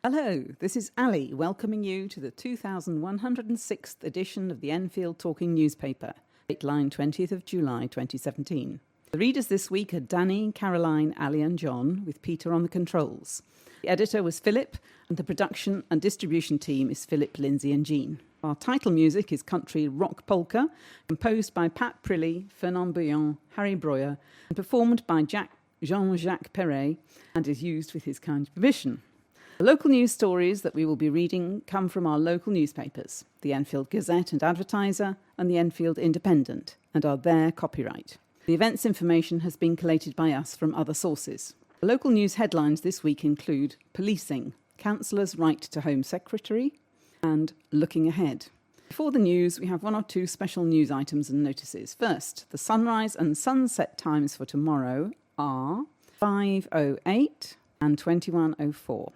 Hello, this is Ali welcoming you to the 2106th edition of the Enfield Talking Newspaper, Dateline 20th of July 2017. The readers this week are Danny, Caroline, Ali and John, with Peter on the controls. The editor was Phillip, and the production and distribution team is Phillip, Lindsay and Jean. Our title music is Country Rock Polka, composed by Pat Prilly, Fernand Bouillon, Harry Breuer, and performed by Jean-Jacques Perret, and is used with his kind permission. The local news stories that we will be reading come from our local newspapers, the Enfield Gazette and Advertiser and the Enfield Independent, and are their copyright. The events information has been collated by us from other sources. The local news headlines this week include Policing, Councillor's Right to Home Secretary, and Looking Ahead. Before the news, we have one or two special news items and notices. First, the sunrise and sunset times for tomorrow are 5:08 and 21:04.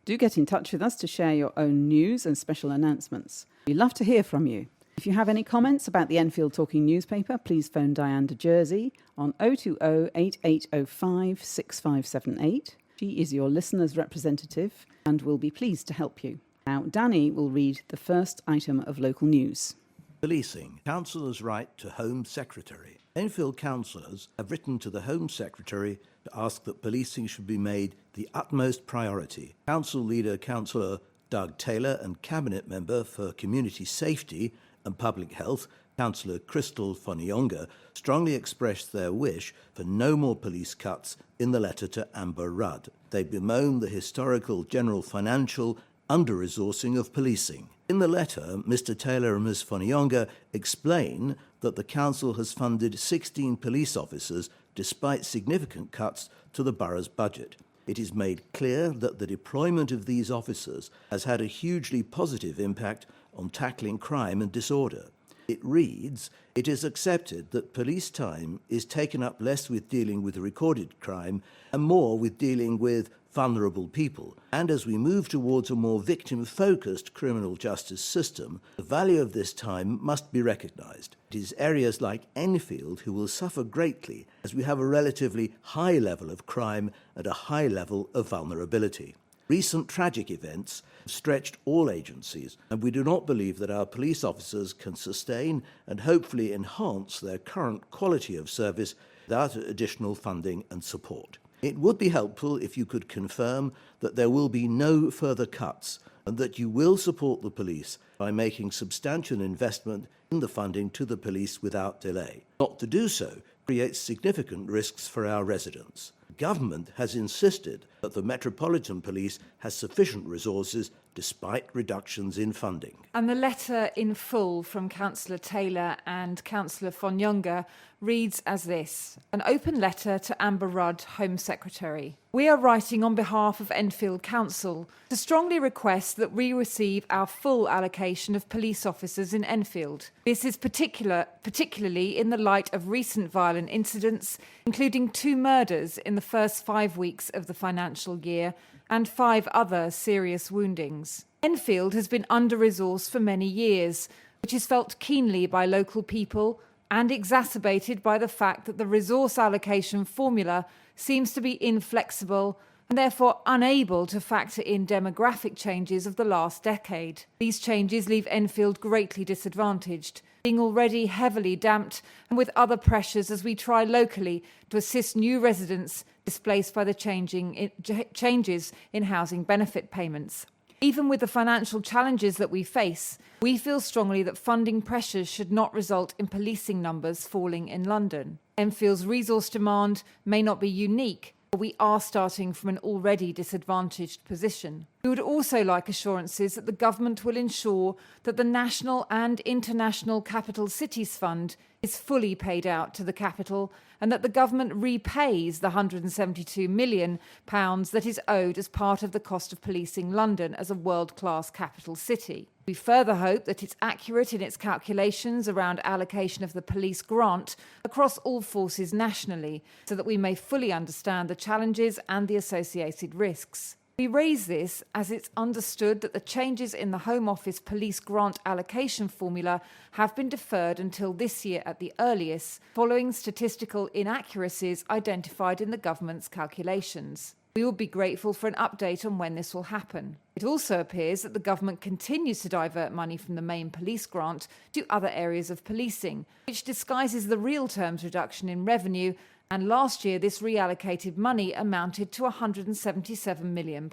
Do get in touch with us to share your own news and special announcements. We'd love to hear from you. If you have any comments about the Enfield Talking newspaper, please phone Diane de Jersey on 020-8805-6578. She is your listener's representative and will be pleased to help you. Now, Danny will read the first item of local news. Policing, Councillor's Right to Home Secretary. Enfield councillors have written to the Home Secretary to ask that policing should be made the utmost priority. Council leader Councillor Doug Taylor and Cabinet Member for Community Safety and Public Health, Councillor Crystal Fonionga, strongly expressed their wish for no more police cuts in the letter to Amber Rudd. They bemoan the historical general financial under-resourcing of policing. In the letter, Mr Taylor and Ms Fonionga explain that the council has funded 16 police officers despite significant cuts to the borough's budget. It is made clear that the deployment of these officers has had a hugely positive impact on tackling crime and disorder. It reads, "It is accepted that police time is taken up less with dealing with recorded crime and more with dealing with vulnerable people. And as we move towards a more victim-focused criminal justice system, the value of this time must be recognised. It is areas like Enfield who will suffer greatly as we have a relatively high level of crime and a high level of vulnerability. Recent tragic events have stretched all agencies, and we do not believe that our police officers can sustain and hopefully enhance their current quality of service without additional funding and support. It would be helpful if you could confirm that there will be no further cuts and that you will support the police by making substantial investment in the funding to the police without delay. Not to do so creates significant risks for our residents. The government has insisted that the Metropolitan Police has sufficient resources despite reductions in funding." And the letter in full from Councillor Taylor and Councillor Fonionga reads as this: an open letter to Amber Rudd, Home Secretary. We are writing on behalf of Enfield Council to strongly request that we receive our full allocation of police officers in Enfield. This is particularly in the light of recent violent incidents, including 2 murders in the first 5 weeks of the financial year and 5 other serious woundings. Enfield has been under-resourced for many years, which is felt keenly by local people and exacerbated by the fact that the resource allocation formula seems to be inflexible and therefore unable to factor in demographic changes of the last decade. These changes leave Enfield greatly disadvantaged, being already heavily damped and with other pressures as we try locally to assist new residents displaced by the changes in housing benefit payments. Even with the financial challenges that we face, we feel strongly that funding pressures should not result in policing numbers falling in London. Enfield's resource demand may not be unique, but we are starting from an already disadvantaged position. We would also like assurances that the government will ensure that the National and International Capital Cities Fund is fully paid out to the capital and that the government repays the £172 million that is owed as part of the cost of policing London as a world-class capital city. We further hope that it's accurate in its calculations around allocation of the police grant across all forces nationally so that we may fully understand the challenges and the associated risks. We raise this as it's understood that the changes in the Home Office police grant allocation formula have been deferred until this year at the earliest, following statistical inaccuracies identified in the government's calculations. We would be grateful for an update on when this will happen. It also appears that the government continues to divert money from the main police grant to other areas of policing, which disguises the real terms reduction in revenue, and last year this reallocated money amounted to £177 million.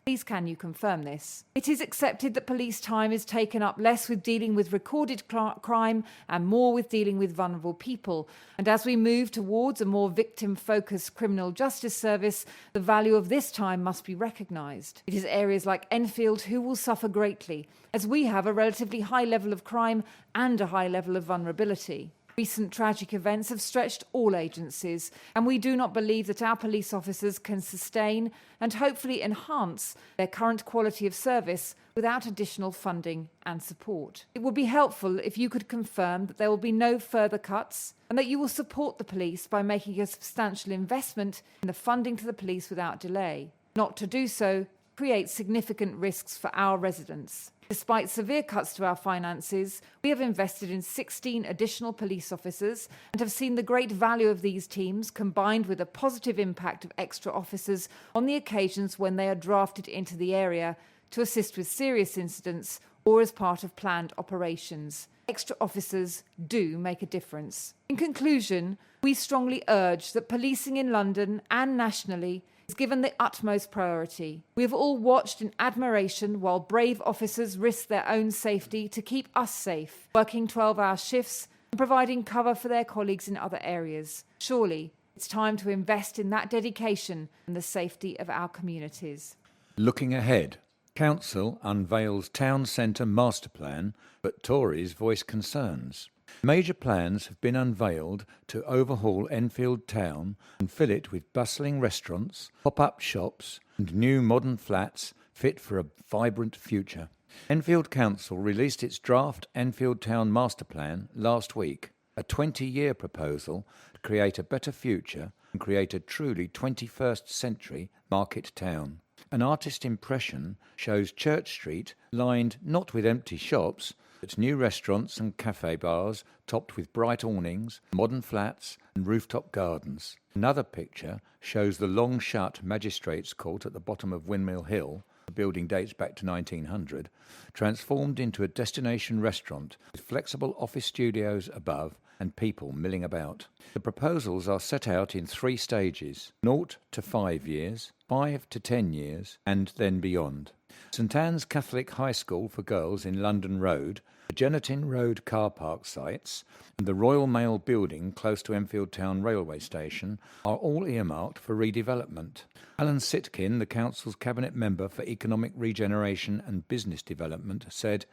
Please can you confirm this? It is accepted that police time is taken up less with dealing with recorded crime and more with dealing with vulnerable people. And as we move towards a more victim-focused criminal justice service, the value of this time must be recognised. It is areas like Enfield who will suffer greatly, as we have a relatively high level of crime and a high level of vulnerability. Recent tragic events have stretched all agencies, and we do not believe that our police officers can sustain and hopefully enhance their current quality of service without additional funding and support. It would be helpful if you could confirm that there will be no further cuts and that you will support the police by making a substantial investment in the funding to the police without delay. Not to do so creates significant risks for our residents. Despite severe cuts to our finances, we have invested in 16 additional police officers and have seen the great value of these teams combined with a positive impact of extra officers on the occasions when they are drafted into the area to assist with serious incidents or as part of planned operations. Extra officers do make a difference. In conclusion, we strongly urge that policing in London and nationally is given the utmost priority. We have all watched in admiration while brave officers risk their own safety to keep us safe, working 12-hour shifts and providing cover for their colleagues in other areas. Surely, it's time to invest in that dedication and the safety of our communities. Looking ahead, Council unveils town centre master plan, but Tories voice concerns. Major plans have been unveiled to overhaul Enfield town and fill it with bustling restaurants, pop-up shops and new modern flats fit for a vibrant future. Enfield Council released its draft Enfield Town Master Plan last week, a 20-year proposal to create a better future and create a truly 21st century market town. An artist impression shows Church Street lined not with empty shops, but new restaurants and cafe bars topped with bright awnings, modern flats and rooftop gardens. Another picture shows the long-shut Magistrates' Court at the bottom of Windmill Hill, the building dates back to 1900, transformed into a destination restaurant with flexible office studios above and people milling about. The proposals are set out in 3 stages, 0 to 5 years, 5 to 10 years, and then beyond. St Anne's Catholic High School for Girls in London Road, the Gennetin Road car park sites, and the Royal Mail building close to Enfield Town Railway Station are all earmarked for redevelopment. Alan Sitkin, the Council's Cabinet Member for Economic Regeneration and Business Development, said,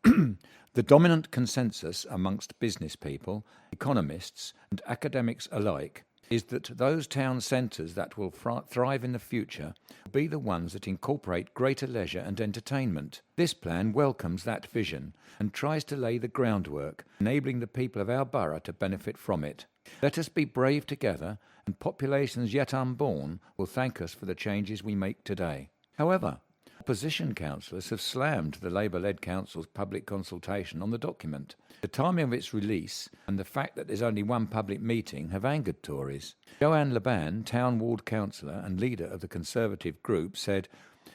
"The dominant consensus amongst business people, economists and academics alike is that those town centres that will thrive in the future will be the ones that incorporate greater leisure and entertainment. This plan welcomes that vision and tries to lay the groundwork, enabling the people of our borough to benefit from it. Let us be brave together, and populations yet unborn will thank us for the changes we make today." However, opposition councillors have slammed the Labour-led council's public consultation on the document. The timing of its release and the fact that there's only one public meeting have angered Tories. Joanne Laban, town ward councillor and leader of the Conservative group, said,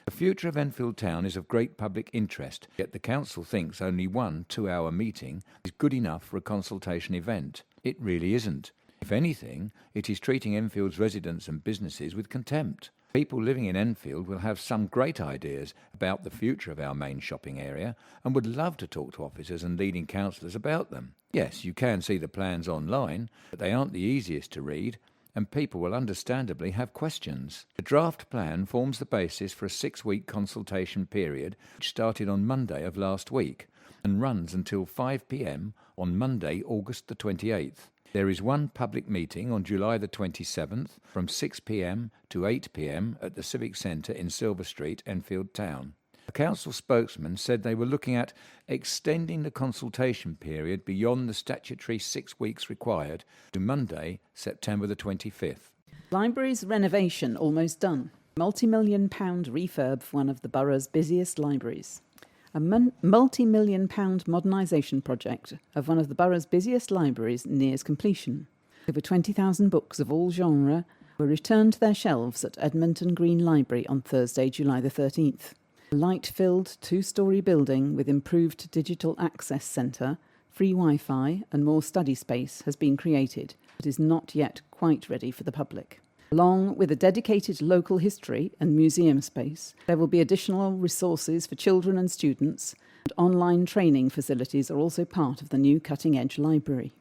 "The future of Enfield Town is of great public interest, yet the council thinks only one 2-hour meeting is good enough for a consultation event. It really isn't. If anything, it is treating Enfield's residents and businesses with contempt. People living in Enfield will have some great ideas about the future of our main shopping area and would love to talk to officers and leading councillors about them. Yes, you can see the plans online, but they aren't the easiest to read, and people will understandably have questions. The draft plan forms the basis for a 6-week consultation period, which started on Monday of last week and runs until 5 p.m. on Monday, August the 28th. There is one public meeting on July the 27th from 6 p.m. to 8 p.m. at the Civic Centre in Silver Street, Enfield Town. A council spokesman said they were looking at extending the consultation period beyond the statutory 6 weeks required to Monday, September the 25th. Libraries renovation almost done. Multi-million-pound refurb for one of the borough's busiest libraries. A multi-million-pound modernisation project of one of the borough's busiest libraries nears completion. Over 20,000 books of all genres were returned to their shelves at Edmonton Green Library on Thursday, July the 13th. A light-filled two-storey building with improved digital access centre, free Wi-Fi and more study space has been created, but is not yet quite ready for the public. Along with a dedicated local history and museum space, there will be additional resources for children and students, and online training facilities are also part of the new cutting-edge library.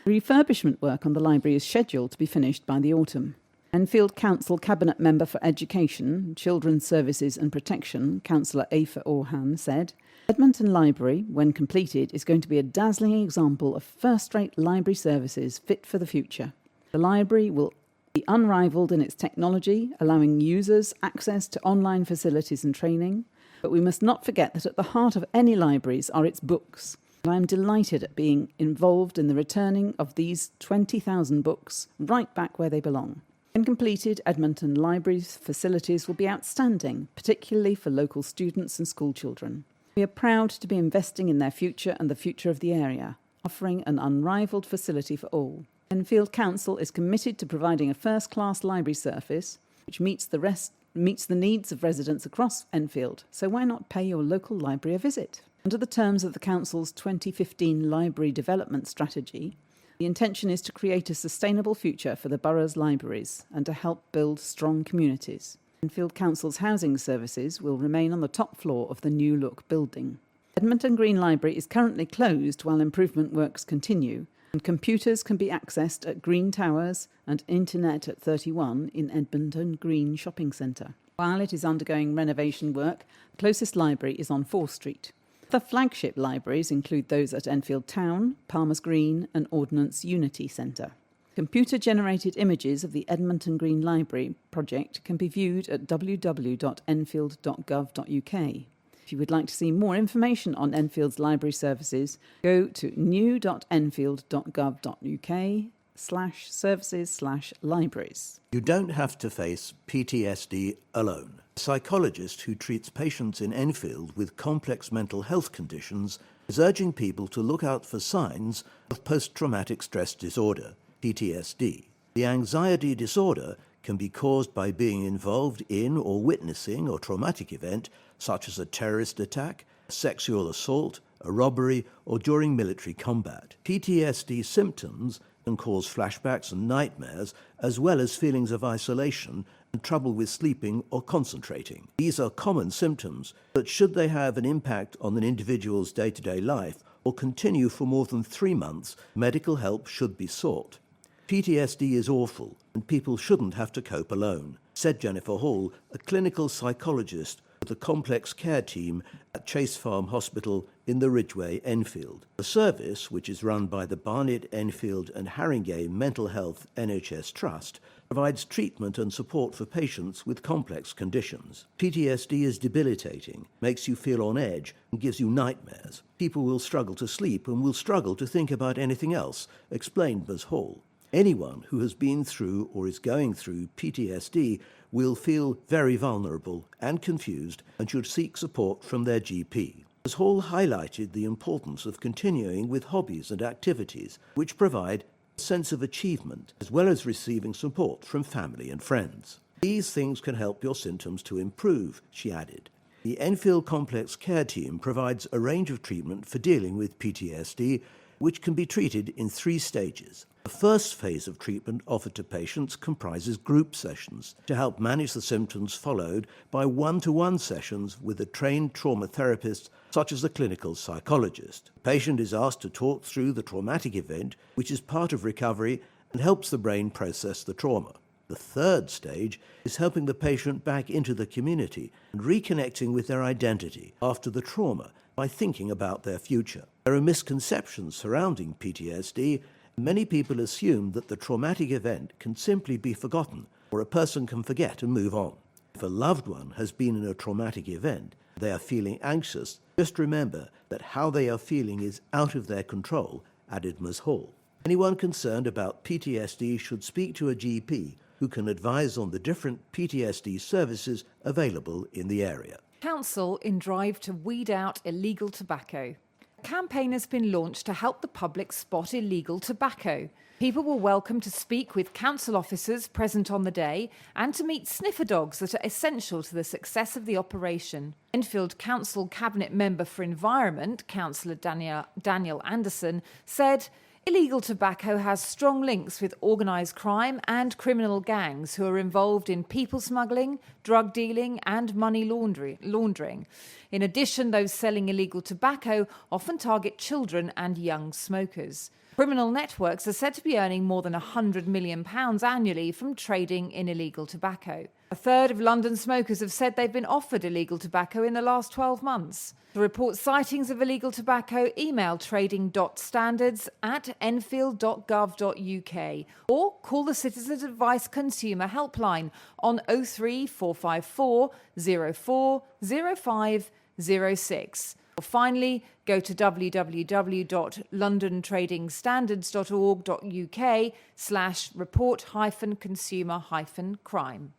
Refurbishment work on the library is scheduled to be finished by the autumn. Enfield Council Cabinet Member for Education, Children's Services and Protection, Councillor Aoife Orhan, said, Edmonton Library, when completed, is going to be a dazzling example of first-rate library services fit for the future. The library will be unrivalled in its technology, allowing users access to online facilities and training. But we must not forget that at the heart of any libraries are its books. And I am delighted at being involved in the returning of these 20,000 books right back where they belong. When completed, Edmonton Library's facilities will be outstanding, particularly for local students and school children. We are proud to be investing in their future and the future of the area, offering an unrivalled facility for all. Enfield Council is committed to providing a first-class library service which meets the needs of residents across Enfield, so why not pay your local library a visit? Under the terms of the Council's 2015 Library Development Strategy, the intention is to create a sustainable future for the borough's libraries and to help build strong communities. Enfield Council's housing services will remain on the top floor of the new-look building. Edmonton Green Library is currently closed while improvement works continue, and computers can be accessed at Green Towers and internet at 31 in Edmonton Green Shopping Centre. While it is undergoing renovation work, the closest library is on 4th Street. The flagship libraries include those at Enfield Town, Palmers Green and Ordnance Unity Centre. Computer-generated images of the Edmonton Green Library project can be viewed at www.enfield.gov.uk. If you would like to see more information on Enfield's library services, go to new.enfield.gov.uk/services/libraries. You don't have to face PTSD alone. A psychologist who treats patients in Enfield with complex mental health conditions is urging people to look out for signs of post-traumatic stress disorder, PTSD. The anxiety disorder can be caused by being involved in or witnessing a traumatic event such as a terrorist attack, a sexual assault, a robbery, or during military combat. PTSD symptoms can cause flashbacks and nightmares, as well as feelings of isolation and trouble with sleeping or concentrating. These are common symptoms, but should they have an impact on an individual's day-to-day life or continue for more than 3 months, medical help should be sought. PTSD is awful, and people shouldn't have to cope alone, said Jennifer Hall, a clinical psychologist with the complex care team at Chase Farm Hospital in the Ridgeway, Enfield. The service, which is run by the Barnet, Enfield and Haringey Mental Health NHS Trust, provides treatment and support for patients with complex conditions. PTSD is debilitating, makes you feel on edge, and gives you nightmares. People will struggle to sleep and will struggle to think about anything else, explained Ms. Hall. Anyone who has been through or is going through PTSD will feel very vulnerable and confused and should seek support from their GP. Ms. Hall highlighted the importance of continuing with hobbies and activities which provide a sense of achievement as well as receiving support from family and friends. These things can help your symptoms to improve, she added. The Enfield Complex Care Team provides a range of treatment for dealing with PTSD, which can be treated in 3 stages. The first phase of treatment offered to patients comprises group sessions to help manage the symptoms, followed by one-to-one sessions with a trained trauma therapist such as a clinical psychologist. The patient is asked to talk through the traumatic event, which is part of recovery and helps the brain process the trauma. The third stage is helping the patient back into the community and reconnecting with their identity after the trauma by thinking about their future. There are misconceptions surrounding PTSD. Many people assume that the traumatic event can simply be forgotten, or a person can forget and move on. If a loved one has been in a traumatic event, they are feeling anxious, just remember that how they are feeling is out of their control, added Ms. Hall. Anyone concerned about PTSD should speak to a GP who can advise on the different PTSD services available in the area. Council in drive to weed out illegal tobacco. campaign has been launched to help the public spot illegal tobacco. People were welcome to speak with council officers present on the day and to meet sniffer dogs that are essential to the success of the operation. Enfield Council Cabinet Member for Environment, Councillor Daniel Anderson, said, "Illegal tobacco has strong links with organised crime and criminal gangs who are involved in people smuggling, drug dealing and money laundering. In addition, those selling illegal tobacco often target children and young smokers. Criminal networks are said to be earning more than £100 million annually from trading in illegal tobacco. A third of London smokers have said they've been offered illegal tobacco in the last 12 months. To report sightings of illegal tobacco, email trading.standards@enfield.gov.uk or call the Citizens Advice Consumer Helpline on 03454 04 05 06. Or finally, go to www.londontradingsstandards.org.uk/report-consumer-crime.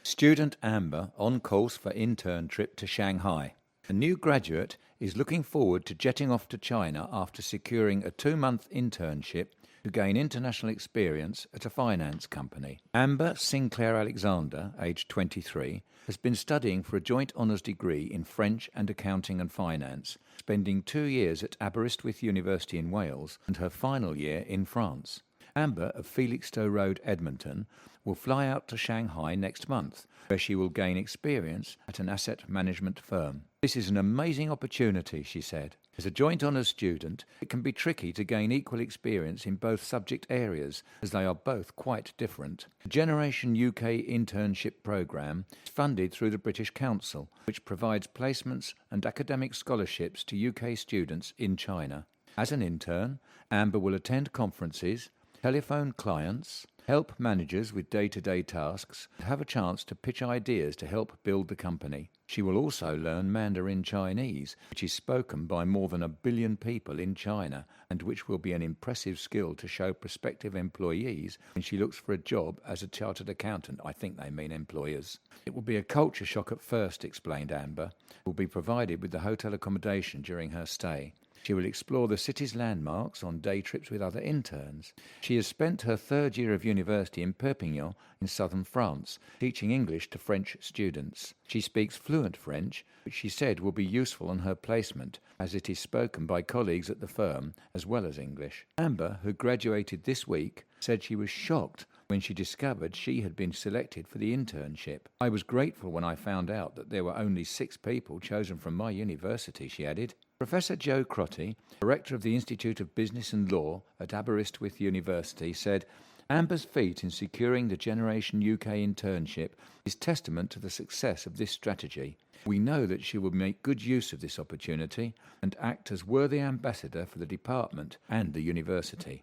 Student Amber on course for intern trip to Shanghai. A new graduate is looking forward to jetting off to China after securing a 2-month internship to gain international experience at a finance company. Amber Sinclair Alexander, aged 23, has been studying for a joint honours degree in French and Accounting and Finance, spending 2 years at Aberystwyth University in Wales and her final year in France. Amber of Felixstowe Road, Edmonton, will fly out to Shanghai next month, where she will gain experience at an asset management firm. "This is an amazing opportunity," she said. As a joint honours student, it can be tricky to gain equal experience in both subject areas, as they are both quite different. The Generation UK internship programme is funded through the British Council, which provides placements and academic scholarships to UK students in China. As an intern, Amber will attend conferences, telephone clients, help managers with day-to-day tasks, and have a chance to pitch ideas to help build the company. She will also learn Mandarin Chinese, which is spoken by more than 1 billion people in China, and which will be an impressive skill to show prospective employees when she looks for a job as a chartered accountant. I think they mean employers. "It will be a culture shock at first," explained Amber, who will be provided with the hotel accommodation during her stay. She will explore the city's landmarks on day trips with other interns. She has spent her 3rd year of university in Perpignan in southern France, teaching English to French students. She speaks fluent French, which she said will be useful on her placement, as it is spoken by colleagues at the firm as well as English. Amber, who graduated this week, said she was shocked when she discovered she had been selected for the internship. "I was grateful when I found out that there were only 6 people chosen from my university," she added. Professor Joe Crotty, Director of the Institute of Business and Law at Aberystwyth University, said, "Amber's feat in securing the Generation UK internship is testament to the success of this strategy. We know that she will make good use of this opportunity and act as worthy ambassador for the department and the university."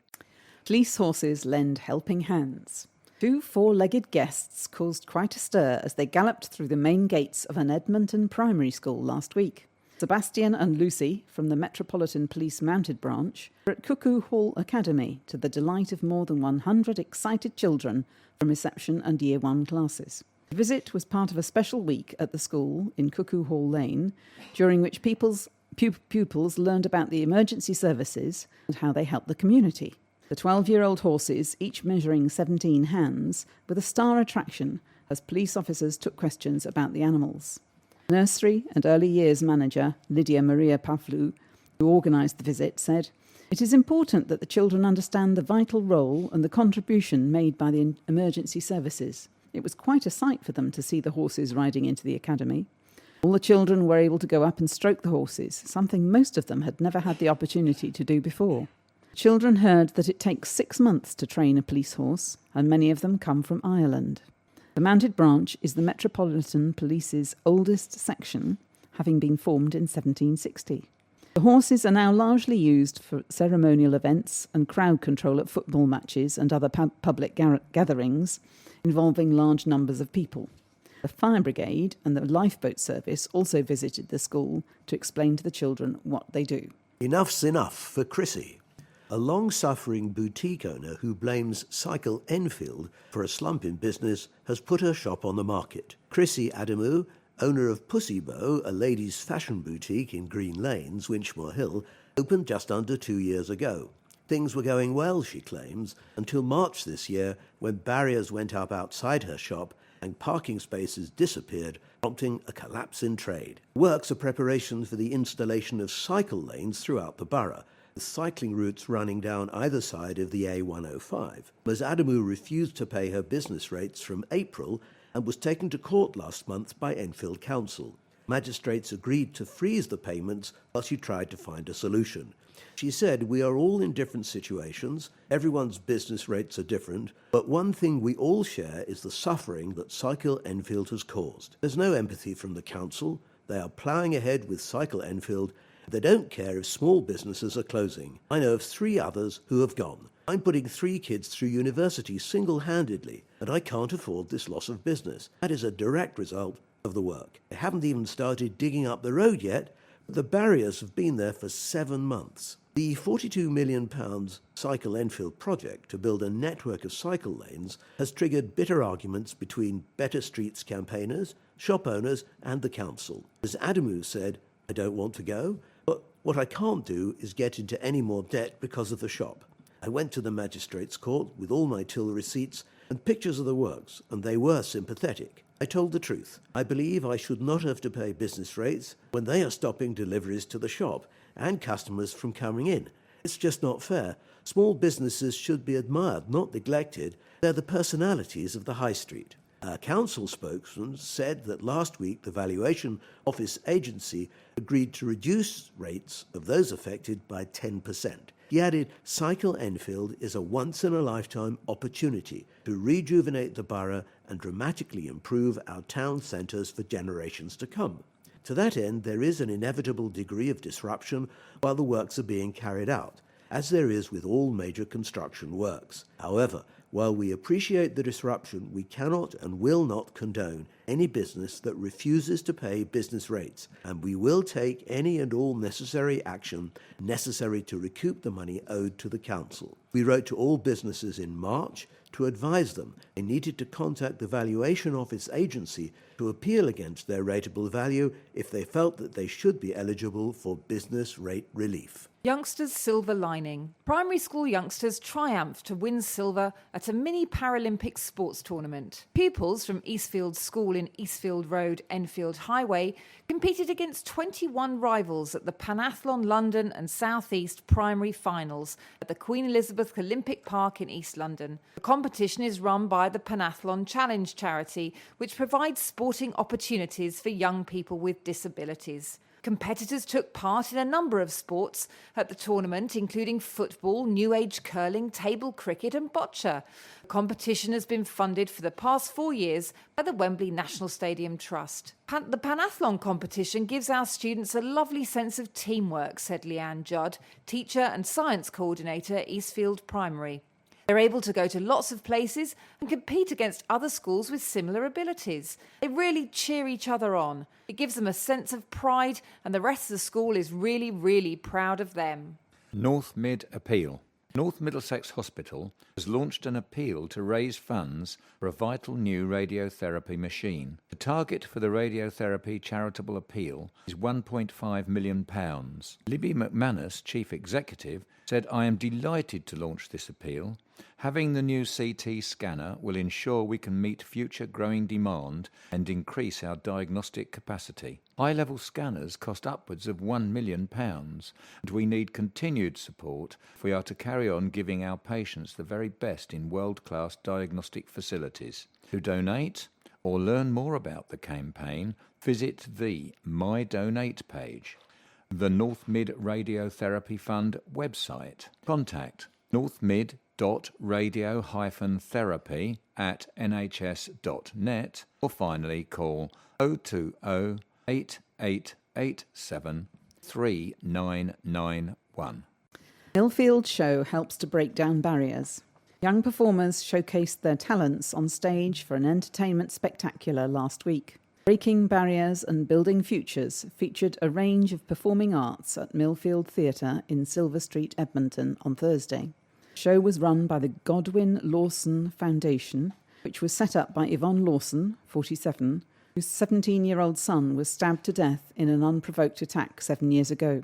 Police horses lend helping hands. 2 4-legged guests caused quite a stir as they galloped through the main gates of an Edmonton primary school last week. Sebastian and Lucy, from the Metropolitan Police Mounted Branch, were at Cuckoo Hall Academy to the delight of more than 100 excited children from reception and Year 1 classes. The visit was part of a special week at the school in Cuckoo Hall Lane, during which pupils learned about the emergency services and how they help the community. The 12-year-old horses, each measuring 17 hands, were the star attraction as police officers took questions about the animals. Nursery and early years manager Lydia Maria Pavlou, who organised the visit, said, "It is important that the children understand the vital role and the contribution made by the emergency services. It was quite a sight for them to see the horses riding into the academy. All the children were able to go up and stroke the horses, something most of them had never had the opportunity to do before. Children heard that it takes 6 months to train a police horse, and many of them come from Ireland. The Mounted Branch is the Metropolitan Police's oldest section, having been formed in 1760. The horses are now largely used for ceremonial events and crowd control at football matches and other public gatherings involving large numbers of people. The fire brigade and the lifeboat service also visited the school to explain to the children what they do." Enough's enough for Chrissy. A long-suffering boutique owner who blames Cycle Enfield for a slump in business has put her shop on the market. Chrissy Adamu, owner of Pussybow, a ladies' fashion boutique in Green Lanes, Winchmore Hill, opened just under 2 years ago. Things were going well, she claims, until March this year, when barriers went up outside her shop and parking spaces disappeared, prompting a collapse in trade. Works are preparations for the installation of cycle lanes throughout the borough, with cycling routes running down either side of the A105. Ms. Adamu refused to pay her business rates from April and was taken to court last month by Enfield Council. Magistrates agreed to freeze the payments while she tried to find a solution. She said, "We are all in different situations, everyone's business rates are different, but one thing we all share is the suffering that Cycle Enfield has caused. There's no empathy from the council. They are ploughing ahead with Cycle Enfield. They don't care if small businesses are closing. I know of 3 others who have gone. I'm putting 3 kids through university single-handedly, and I can't afford this loss of business. That is a direct result of the work. They haven't even started digging up the road yet, but the barriers have been there for 7 months." The £42 million Cycle Enfield project to build a network of cycle lanes has triggered bitter arguments between Better Streets campaigners, shop owners and the council. As Adamu said, "I don't want to go, but what I can't do is get into any more debt because of the shop. I went to the magistrates' court with all my till receipts and pictures of the works, and they were sympathetic. I told the truth. I believe I should not have to pay business rates when they are stopping deliveries to the shop and customers from coming in. It's just not fair. Small businesses should be admired, not neglected. They're the personalities of the high street." A council spokesman said that last week the Valuation Office Agency agreed to reduce rates of those affected by 10%. He added, "Cycle Enfield is a once-in-a-lifetime opportunity to rejuvenate the borough and dramatically improve our town centres for generations to come. To that end, there is an inevitable degree of disruption while the works are being carried out, as there is with all major construction works. However, while we appreciate the disruption, we cannot and will not condone any business that refuses to pay business rates, and we will take any and all necessary action necessary to recoup the money owed to the council." We wrote to all businesses in March to advise them they needed to contact the Valuation Office Agency to appeal against their rateable value if they felt that they should be eligible for business rate relief. Youngsters' silver lining. Primary school youngsters triumphed to win silver at a mini Paralympic sports tournament. Pupils from Eastfield School in Eastfield Road, Enfield Highway competed against 21 rivals at the Panathlon London and South East primary finals at the Queen Elizabeth Olympic Park in East London. The competition is run by the Panathlon Challenge charity, which provides sporting opportunities for young people with disabilities. Competitors took part in a number of sports at the tournament, including football, new age curling, table cricket and bocce. The competition has been funded for the past 4 years by the Wembley National Stadium Trust. The Panathlon competition gives our students a lovely sense of teamwork, said Leanne Judd, teacher and science coordinator at Eastfield Primary. They're able to go to lots of places and compete against other schools with similar abilities. They really cheer each other on. It gives them a sense of pride, and the rest of the school is really, really proud of them. North Mid Appeal. North Middlesex Hospital has launched an appeal to raise funds for a vital new radiotherapy machine. The target for the radiotherapy charitable appeal is £1.5 million. Libby McManus, Chief Executive, said, "I am delighted to launch this appeal. Having the new CT scanner will ensure we can meet future growing demand and increase our diagnostic capacity. High-level scanners cost upwards of £1 million, and we need continued support if we are to carry on giving our patients the very best in world-class diagnostic facilities. To donate or learn more about the campaign, visit the My Donate page. The North Mid Radiotherapy Fund website. Contact northmid.radio-therapy@nhs.net or finally call 020 8887 3991. Millfield Show helps to break down barriers. Young performers showcased their talents on stage for an entertainment spectacular last week. Breaking Barriers and Building Futures featured a range of performing arts at Millfield Theatre in Silver Street, Edmonton on Thursday. The show was run by the Godwin Lawson Foundation, which was set up by Yvonne Lawson, 47, whose 17-year-old son was stabbed to death in an unprovoked attack 7 years ago.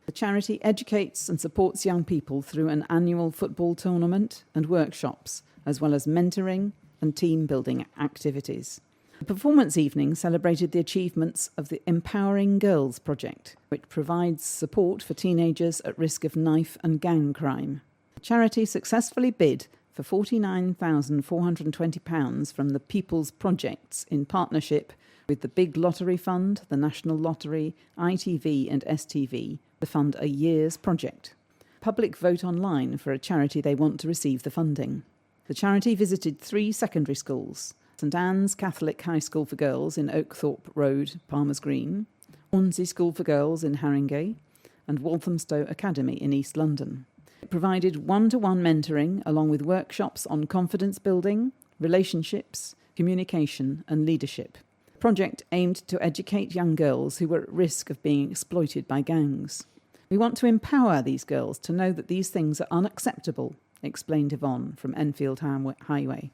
The charity educates and supports young people through an annual football tournament and workshops, as well as mentoring and team building activities. The performance evening celebrated the achievements of the Empowering Girls project, which provides support for teenagers at risk of knife and gang crime. The charity successfully bid for £49,420 from the People's Projects in partnership with the Big Lottery Fund, the National Lottery, ITV and STV to fund a year's project. Public vote online for a charity they want to receive the funding. The charity visited 3 secondary schools: St Anne's Catholic High School for Girls in Oakthorpe Road, Palmer's Green, Hornsey School for Girls in Haringey, and Walthamstow Academy in East London. It provided one-to-one mentoring along with workshops on confidence building, relationships, communication and leadership. The project aimed to educate young girls who were at risk of being exploited by gangs. We want to empower these girls to know that these things are unacceptable, explained Yvonne from Enfield Highway.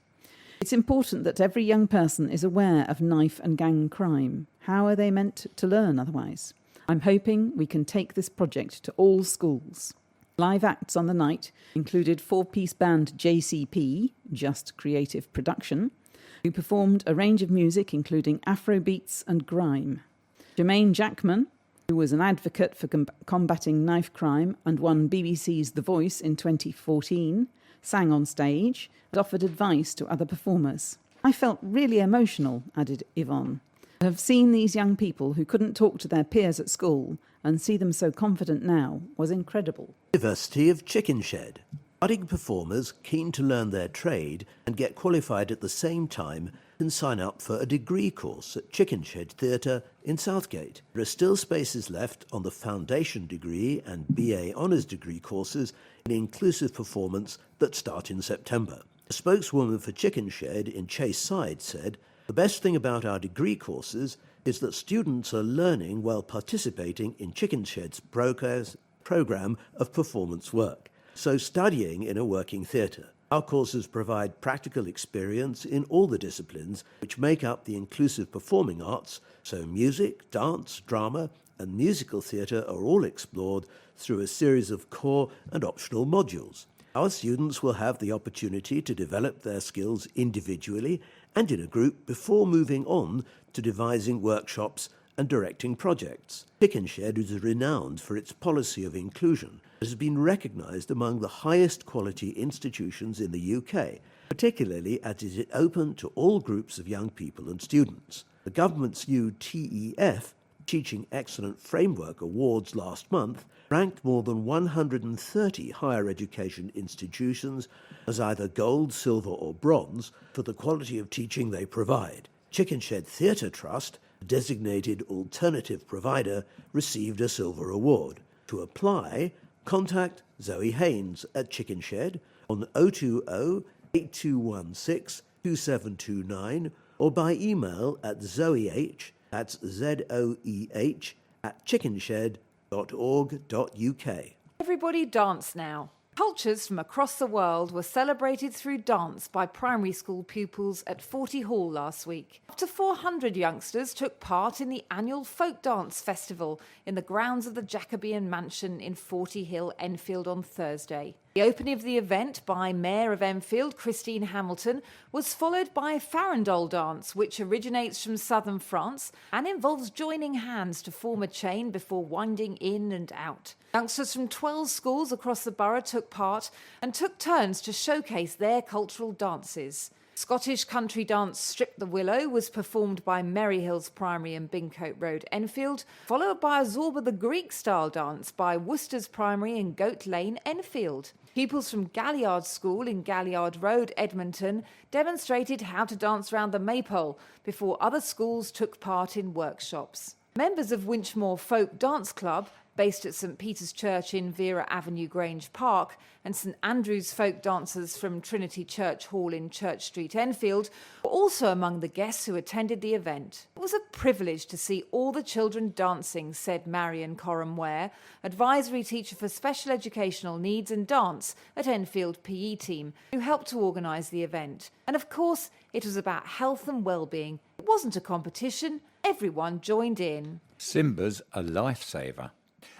It's important that every young person is aware of knife and gang crime. How are they meant to learn otherwise? I'm hoping we can take this project to all schools. Live acts on the night included 4-piece band JCP, Just Creative Production, who performed a range of music including Afrobeats and grime. Jermaine Jackman, who was an advocate for combating knife crime and won BBC's The Voice in 2014, sang on stage and offered advice to other performers. I felt really emotional, added Yvonne. To have seen these young people who couldn't talk to their peers at school and see them so confident now was incredible. University of Chicken Shed. Budding performers keen to learn their trade and get qualified at the same time can sign up for a degree course at Chicken Shed Theatre in Southgate. There are still spaces left on the foundation degree and BA Honours degree courses in inclusive performance that start in September. A spokeswoman for Chicken Shed in Chase Side said, "The best thing about our degree courses is that students are learning while participating in Chicken Shed's program of performance work, so studying in a working theatre. Our courses provide practical experience in all the disciplines which make up the inclusive performing arts, so music, dance, drama and musical theatre are all explored through a series of core and optional modules. Our students will have the opportunity to develop their skills individually and in a group before moving on to devising workshops and directing projects. Chicken Shed is renowned for its policy of inclusion. It has been recognised among the highest quality institutions in the UK, particularly as it is open to all groups of young people and students. The government's new TEF, Teaching Excellent Framework Awards last month, ranked more than 130 higher education institutions as either gold, silver or bronze for the quality of teaching they provide. Chicken Shed Theatre Trust, a designated alternative provider, received a silver award. To apply, contact Zoe Haynes at Chicken Shed on 020-8216-2729 or by email at zoeh, that's ZOEH, at chickenshed.org.uk. Everybody dance now. Cultures from across the world were celebrated through dance by primary school pupils at Forty Hall last week. Up to 400 youngsters took part in the annual Folk Dance Festival in the grounds of the Jacobean Mansion in Forty Hill, Enfield on Thursday. The opening of the event by Mayor of Enfield, Christine Hamilton, was followed by a farandole dance, which originates from southern France and involves joining hands to form a chain before winding in and out. Youngsters from 12 schools across the borough took part and took turns to showcase their cultural dances. Scottish country dance Strip the Willow was performed by Merryhills Primary in Bincote Road, Enfield, followed by a Zorba the Greek-style dance by Worcester's Primary in Goat Lane, Enfield. Pupils from Galliard School in Galliard Road, Edmonton, demonstrated how to dance round the maypole before other schools took part in workshops. Members of Winchmore Folk Dance Club, based at St Peter's Church in Vera Avenue Grange Park, and St Andrew's folk dancers from Trinity Church Hall in Church Street, Enfield, were also among the guests who attended the event. It was a privilege to see all the children dancing, said Marion Coram Ware, advisory teacher for special educational needs and dance at Enfield PE team, who helped to organise the event. And of course, it was about health and well-being. It wasn't a competition. Everyone joined in. Simba's a lifesaver.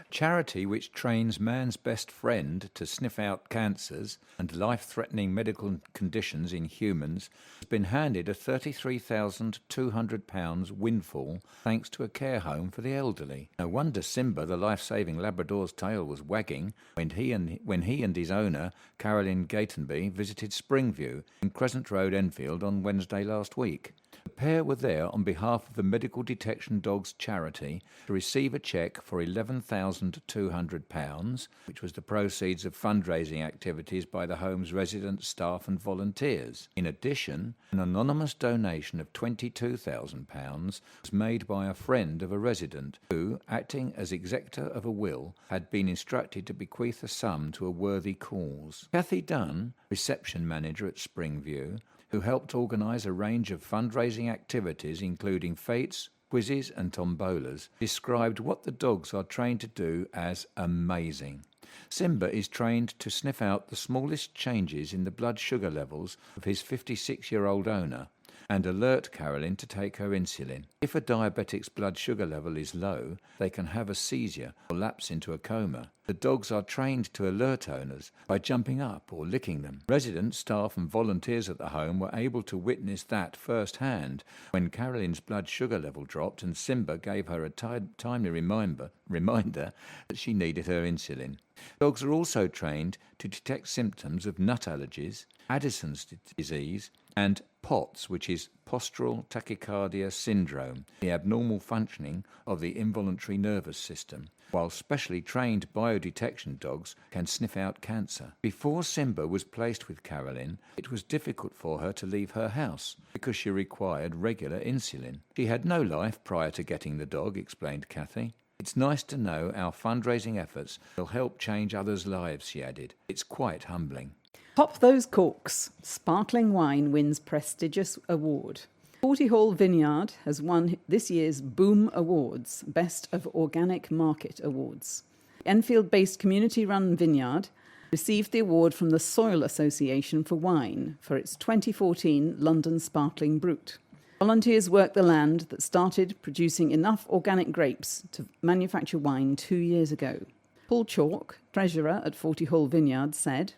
charity which trains man's best friend to sniff out cancers and life-threatening medical conditions in humans, has been handed a £33,200 windfall thanks to a care home for the elderly. No wonder Simba, the life-saving Labrador's tail was wagging when he and his owner, Carolyn Gatenby, visited Springview in Crescent Road, Enfield on Wednesday last week. The pair were there on behalf of the Medical Detection Dogs charity to receive a cheque for £11,200, which was the proceeds of fundraising activities by the home's residents, staff and volunteers. In addition, an anonymous donation of £22,000 was made by a friend of a resident who, acting as executor of a will, had been instructed to bequeath a sum to a worthy cause. Kathy Dunn, reception manager at Springview, who helped organise a range of fundraising activities including fetes, quizzes and tombolas, described what the dogs are trained to do as amazing. Simba is trained to sniff out the smallest changes in the blood sugar levels of his 56-year-old owner and alert Carolyn to take her insulin. If a diabetic's blood sugar level is low, they can have a seizure or lapse into a coma. The dogs are trained to alert owners by jumping up or licking them. Residents, staff and volunteers at the home were able to witness that firsthand when Carolyn's blood sugar level dropped and Simba gave her a timely reminder that she needed her insulin. Dogs are also trained to detect symptoms of nut allergies, Addison's disease, and POTS, which is postural tachycardia syndrome, the abnormal functioning of the involuntary nervous system, while specially trained biodetection dogs can sniff out cancer. Before Simba was placed with Carolyn, it was difficult for her to leave her house because she required regular insulin. She had no life prior to getting the dog, explained Kathy. It's nice to know our fundraising efforts will help change others' lives, she added. It's quite humbling. Pop those corks. Sparkling wine wins prestigious award. Forty Hall Vineyard has won this year's Boom Awards, Best of Organic Market Awards. Enfield-based community-run vineyard received the award from the Soil Association for Wine for its 2014 London Sparkling Brut. Volunteers worked the land that started producing enough organic grapes to manufacture wine 2 years ago. Paul Chalk, treasurer at Forty Hall Vineyard, said,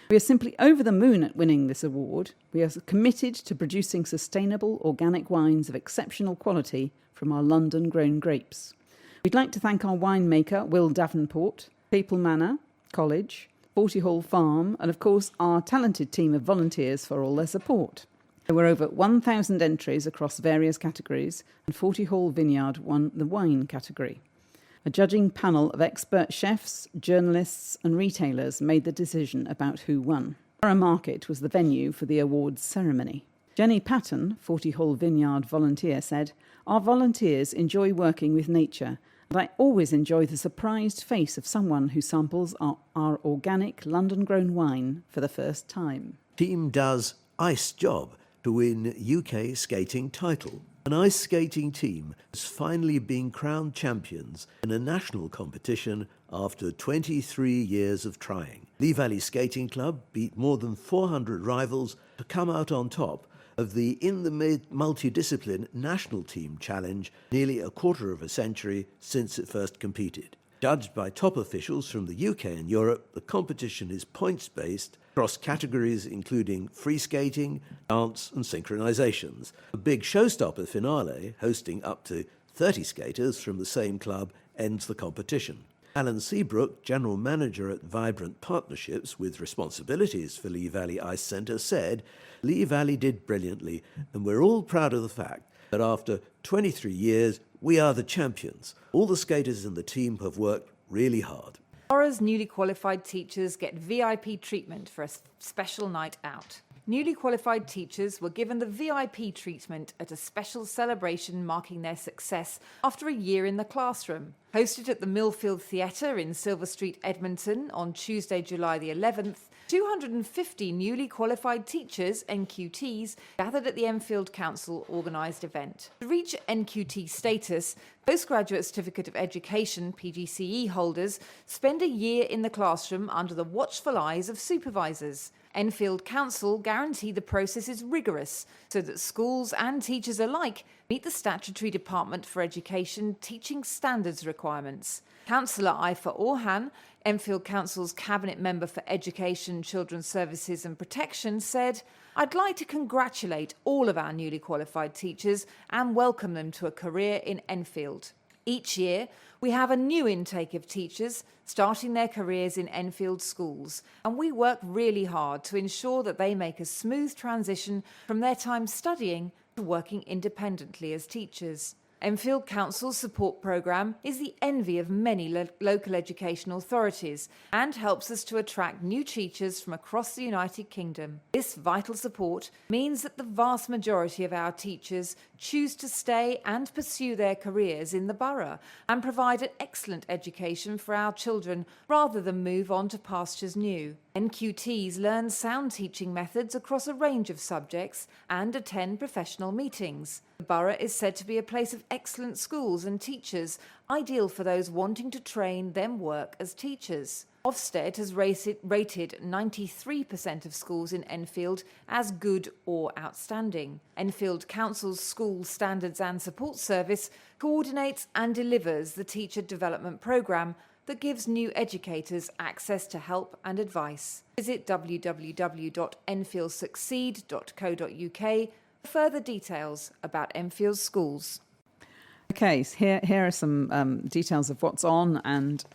"We are simply over the moon at winning this award. We are committed to producing sustainable organic wines of exceptional quality from our London-grown grapes. We'd like to thank our winemaker, Will Davenport, Papal Manor, College, Forty Hall Farm, and of course our talented team of volunteers for all their support." There were over 1,000 entries across various categories, and Forty Hall Vineyard won the wine category. A judging panel of expert chefs, journalists and retailers made the decision about who won. Borough Market was the venue for the awards ceremony. Jenny Patton, Forty Hall Vineyard volunteer, said, "Our volunteers enjoy working with nature, and I always enjoy the surprised face of someone who samples our organic London-grown wine for the first time." Team does ice job to win UK skating title. An ice skating team has finally been crowned champions in a national competition after 23 years of trying. Lee Valley Skating Club beat more than 400 rivals to come out on top of the In the Mid multidiscipline national team challenge nearly a quarter of a century since it first competed. Judged by top officials from the UK and Europe, the competition is points-based across categories including free skating, dance and synchronizations. A big showstopper finale, hosting up to 30 skaters from the same club, ends the competition. Alan Seabrook, General Manager at Vibrant Partnerships with responsibilities for Lee Valley Ice Centre, said, "Lee Valley did brilliantly, and we're all proud of the fact that after 23 years, we are the champions. All the skaters in the team have worked really hard." Borough's newly qualified teachers get VIP treatment for a special night out. Newly qualified teachers were given the VIP treatment at a special celebration marking their success after a year in the classroom. Hosted at the Millfield Theatre in Silver Street, Edmonton on Tuesday, July the 11th, 250 newly qualified teachers, NQTs, gathered at the Enfield Council organised event. To reach NQT status, Postgraduate Certificate of Education, PGCE holders, spend a year in the classroom under the watchful eyes of supervisors. Enfield Council guarantee the process is rigorous so that schools and teachers alike meet the Statutory Department for Education teaching standards requirements. requirements. Councillor Ifa Orhan, Enfield Council's Cabinet Member for Education, Children's Services and Protection, said, "I'd like to congratulate all of our newly qualified teachers and welcome them to a career in Enfield. Each year, we have a new intake of teachers starting their careers in Enfield schools, and we work really hard to ensure that they make a smooth transition from their time studying to working independently as teachers." Enfield Council's support programme is the envy of many local education authorities and helps us to attract new teachers from across the United Kingdom. This vital support means that the vast majority of our teachers choose to stay and pursue their careers in the borough and provide an excellent education for our children rather than move on to pastures new. NQTs learn sound teaching methods across a range of subjects and attend professional meetings. The borough is said to be a place of excellent schools and teachers, ideal for those wanting to train them work as teachers. Ofsted has rated 93% of schools in Enfield as good or outstanding. Enfield Council's School Standards and Support Service coordinates and delivers the teacher development programme that gives new educators access to help and advice. Visit www.enfieldsucceed.co.uk for further details about Enfield schools. Okay, so here are some details of what's on and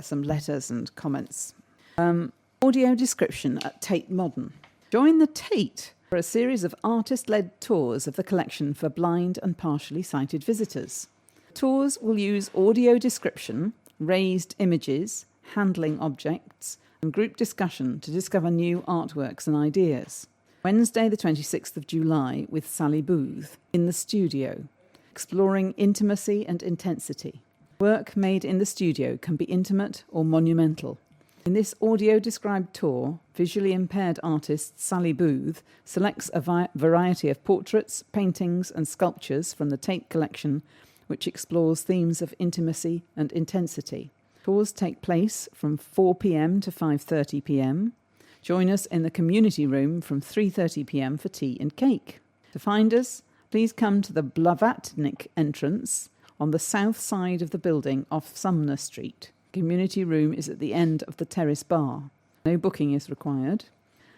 some letters and comments. Audio description at Tate Modern. Join the Tate for a series of artist-led tours of the collection for blind and partially sighted visitors. Tours will use audio description, raised images, handling objects, and group discussion to discover new artworks and ideas. Wednesday the 26th of July with Sally Booth in the studio, exploring intimacy and intensity. Work made in the studio can be intimate or monumental. In this audio-described tour, visually impaired artist Sally Booth selects a variety of portraits, paintings and sculptures from the Tate collection, which explores themes of intimacy and intensity. Tours take place from 4 p.m. to 5:30 p.m. Join us in the community room from 3:30 p.m. for tea and cake. To find us, please come to the Blavatnik entrance on the south side of the building off Sumner Street. Community room is at the end of the terrace bar. No booking is required.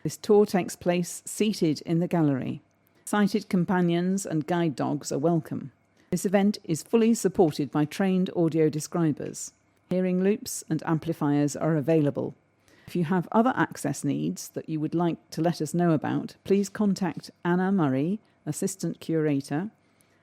This tour takes place seated in the gallery. Sighted companions and guide dogs are welcome. This event is fully supported by trained audio describers. Hearing loops and amplifiers are available. If you have other access needs that you would like to let us know about, please contact Anna Murray, Assistant Curator,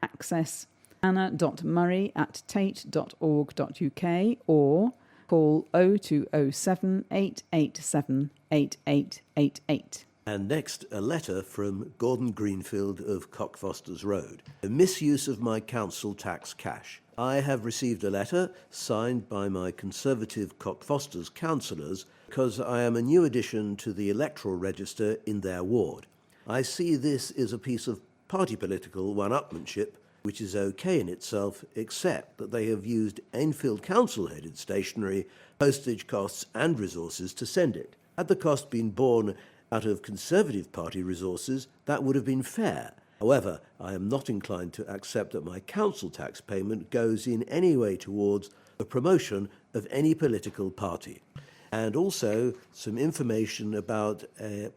access anna.murray@tate.org.uk or call 0207 887 8888. And next, a letter from Gordon Greenfield of Cockfosters Road. A misuse of my council tax cash. I have received a letter signed by my Conservative Cockfosters councillors because I am a new addition to the electoral register in their ward. I see this as a piece of party political one-upmanship, which is okay in itself, except that they have used Enfield Council-headed stationery, postage costs and resources to send it. Had the cost been borne out of Conservative Party resources, that would have been fair. However, I am not inclined to accept that my council tax payment goes in any way towards the promotion of any political party. And also some information about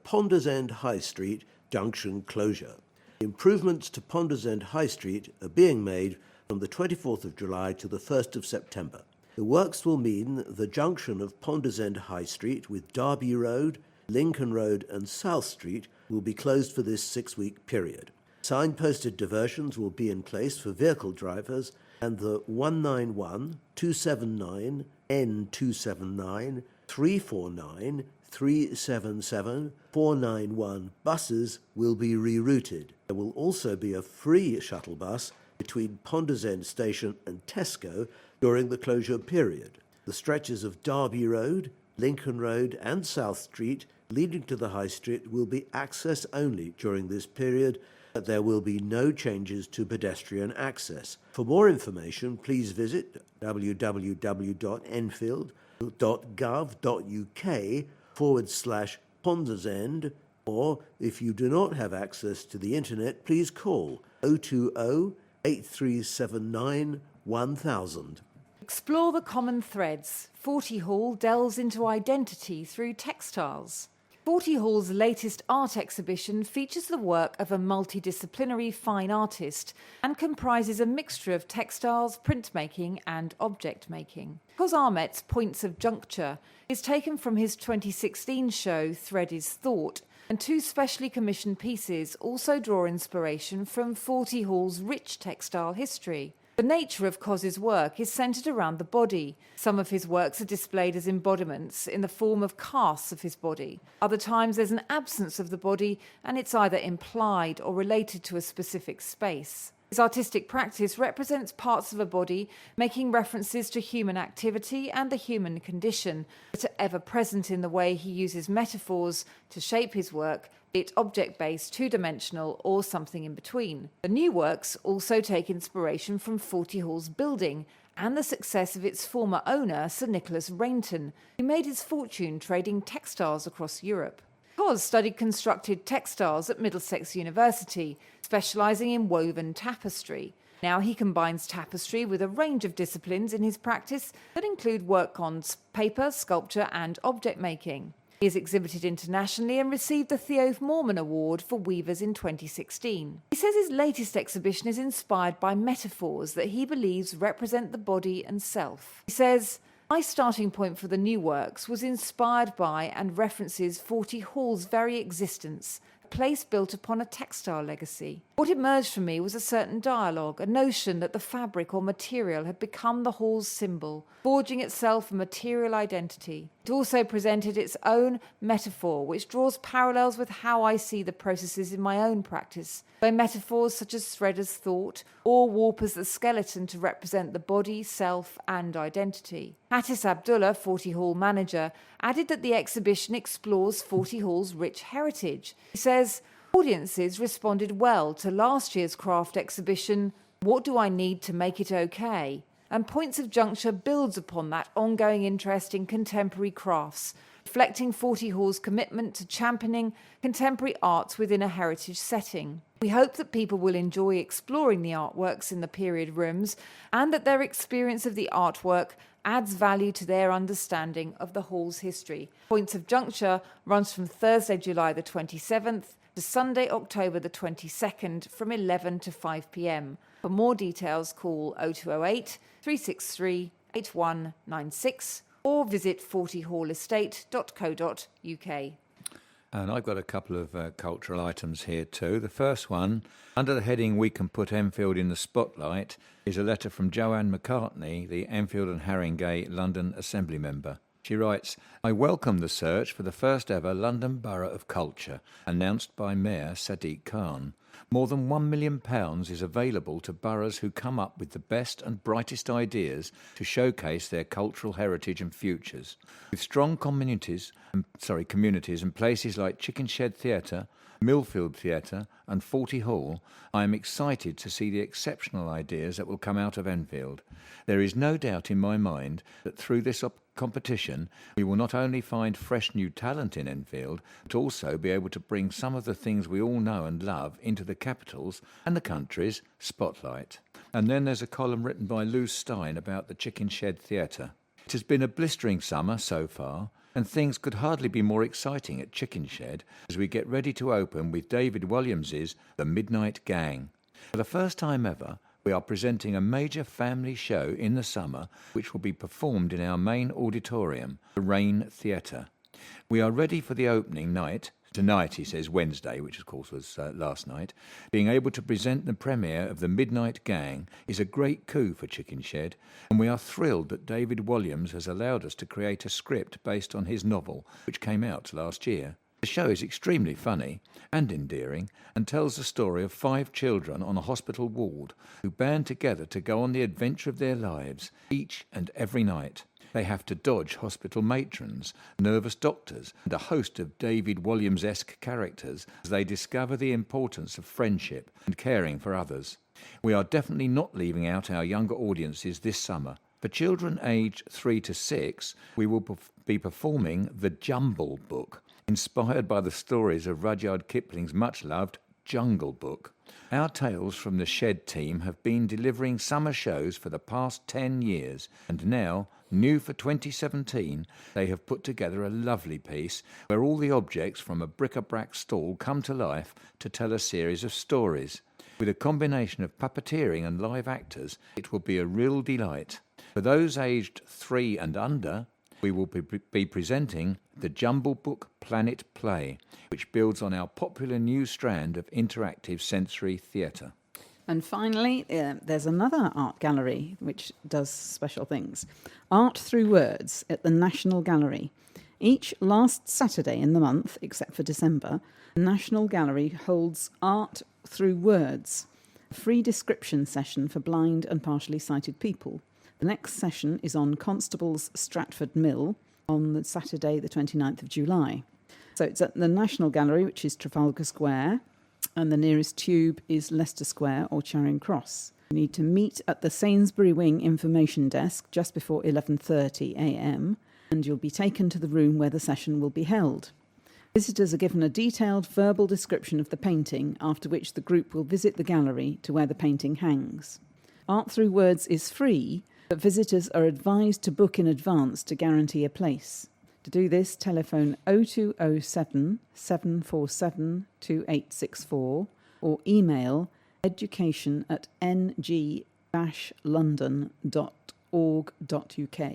Ponders End High Street junction closure. Improvements to Ponders End High Street are being made from the 24th of July to the 1st of September. The works will mean the junction of Ponders End High Street with Derby Road, Lincoln Road and South Street will be closed for this 6-week period. Signposted diversions will be in place for vehicle drivers, and the 191, 279, N279, 349, 377, 491 buses will be rerouted. There will also be a free shuttle bus between Ponders End Station and Tesco during the closure period. The stretches of Derby Road, Lincoln Road and South Street leading to the High Street will be access only during this period. There will be no changes to pedestrian access. For more information, please visit www.enfield.gov.uk/Ponders End, or if you do not have access to the internet, please call 020 8379 1000. Explore the common threads. Forty Hall delves into identity through textiles. Forty Hall's latest art exhibition features the work of a multidisciplinary fine artist and comprises a mixture of textiles, printmaking and object making. Because Ahmet's Points of Juncture is taken from his 2016 show Thread is Thought, and two specially commissioned pieces also draw inspiration from Forty Hall's rich textile history. The nature of Cos's work is centred around the body. Some of his works are displayed as embodiments in the form of casts of his body. Other times there's an absence of the body and it's either implied or related to a specific space. His artistic practice represents parts of a body making references to human activity and the human condition that are ever present in the way he uses metaphors to shape his work, be it object-based, two-dimensional, or something in between. The new works also take inspiration from Forty Hall's building and the success of its former owner, Sir Nicholas Rainton, who made his fortune trading textiles across Europe. Cos studied constructed textiles at Middlesex University, specialising in woven tapestry. Now he combines tapestry with a range of disciplines in his practice that include work on paper, sculpture and object making. He has exhibited internationally and received the Theo Mormon Award for Weavers in 2016. He says his latest exhibition is inspired by metaphors that he believes represent the body and self. He says, "My starting point for the new works was inspired by and references Forty Hall's very existence, a place built upon a textile legacy. What emerged for me was a certain dialogue, a notion that the fabric or material had become the hall's symbol, forging itself a material identity. It also presented its own metaphor, which draws parallels with how I see the processes in my own practice, where metaphors such as thread as thought or warp as the skeleton to represent the body, self and identity." Hattis Abdullah, Forty Hall manager, added that the exhibition explores Forty Hall's rich heritage. He says, "Audiences responded well to last year's craft exhibition, What Do I Need to Make It Okay? And Points of Juncture builds upon that ongoing interest in contemporary crafts, reflecting Forty Hall's commitment to championing contemporary arts within a heritage setting. We hope that people will enjoy exploring the artworks in the period rooms and that their experience of the artwork adds value to their understanding of the hall's history." Points of Juncture runs from Thursday, July the 27th to Sunday, October the 22nd from 11 to 5 p.m. For more details, call 0208 363 8196 or visit fortyhallestate.co.uk. And I've got a couple of cultural items here too. The first one, under the heading "We Can Put Enfield in the Spotlight," is a letter from Joanne McCartney, the Enfield and Haringey London Assembly member. She writes, "I welcome the search for the first ever London Borough of Culture, announced by Mayor Sadiq Khan. More than £1 million is available to boroughs who come up with the best and brightest ideas to showcase their cultural heritage and futures. With strong communities and places like Chicken Shed Theatre, Millfield Theatre and Forty Hall, I am excited to see the exceptional ideas that will come out of Enfield. There is no doubt in my mind that through this competition we will not only find fresh new talent in Enfield, but also be able to bring some of the things we all know and love into the capital's and the country's spotlight." And then there's a column written by Lou Stein about the Chicken Shed Theatre. "It has been a blistering summer so far, and things could hardly be more exciting at Chicken Shed as we get ready to open with David Williams's The Midnight Gang. For the first time ever, we are presenting a major family show in the summer which will be performed in our main auditorium, the Rain Theatre. We are ready for the opening night, tonight he says Wednesday, which of course was last night. Being able to present the premiere of The Midnight Gang is a great coup for Chicken Shed, and we are thrilled that David Williams has allowed us to create a script based on his novel, which came out last year. The show is extremely funny and endearing and tells the story of 5 children on a hospital ward who band together to go on the adventure of their lives each and every night. They have to dodge hospital matrons, nervous doctors, and a host of David Williams-esque characters as they discover the importance of friendship and caring for others. We are definitely not leaving out our younger audiences this summer. For children aged 3 to 6, we will be performing The Jumble Book, inspired by the stories of Rudyard Kipling's much-loved Jungle Book. Our Tales from the Shed team have been delivering summer shows for the past 10 years, and now, new for 2017, they have put together a lovely piece where all the objects from a bric-a-brac stall come to life to tell a series of stories. With a combination of puppeteering and live actors, it will be a real delight. For those aged 3 and under, we will be presenting the Jumble Book Planet Play, which builds on our popular new strand of interactive sensory theatre. And finally, there's another art gallery which does special things. Art Through Words at the National Gallery. Each last Saturday in the month, except for December, the National Gallery holds Art Through Words, a free description session for blind and partially sighted people. The next session is on Constable's Stratford Mill on the Saturday, the 29th of July. So it's at the National Gallery, which is Trafalgar Square, and the nearest tube is Leicester Square or Charing Cross. You need to meet at the Sainsbury Wing information desk just before 11:30 a.m, and you'll be taken to the room where the session will be held. Visitors are given a detailed verbal description of the painting, after which the group will visit the gallery to where the painting hangs. Art Through Words is free, but visitors are advised to book in advance to guarantee a place. To do this, telephone 0207 747 2864 or email education@ng-london.org.uk.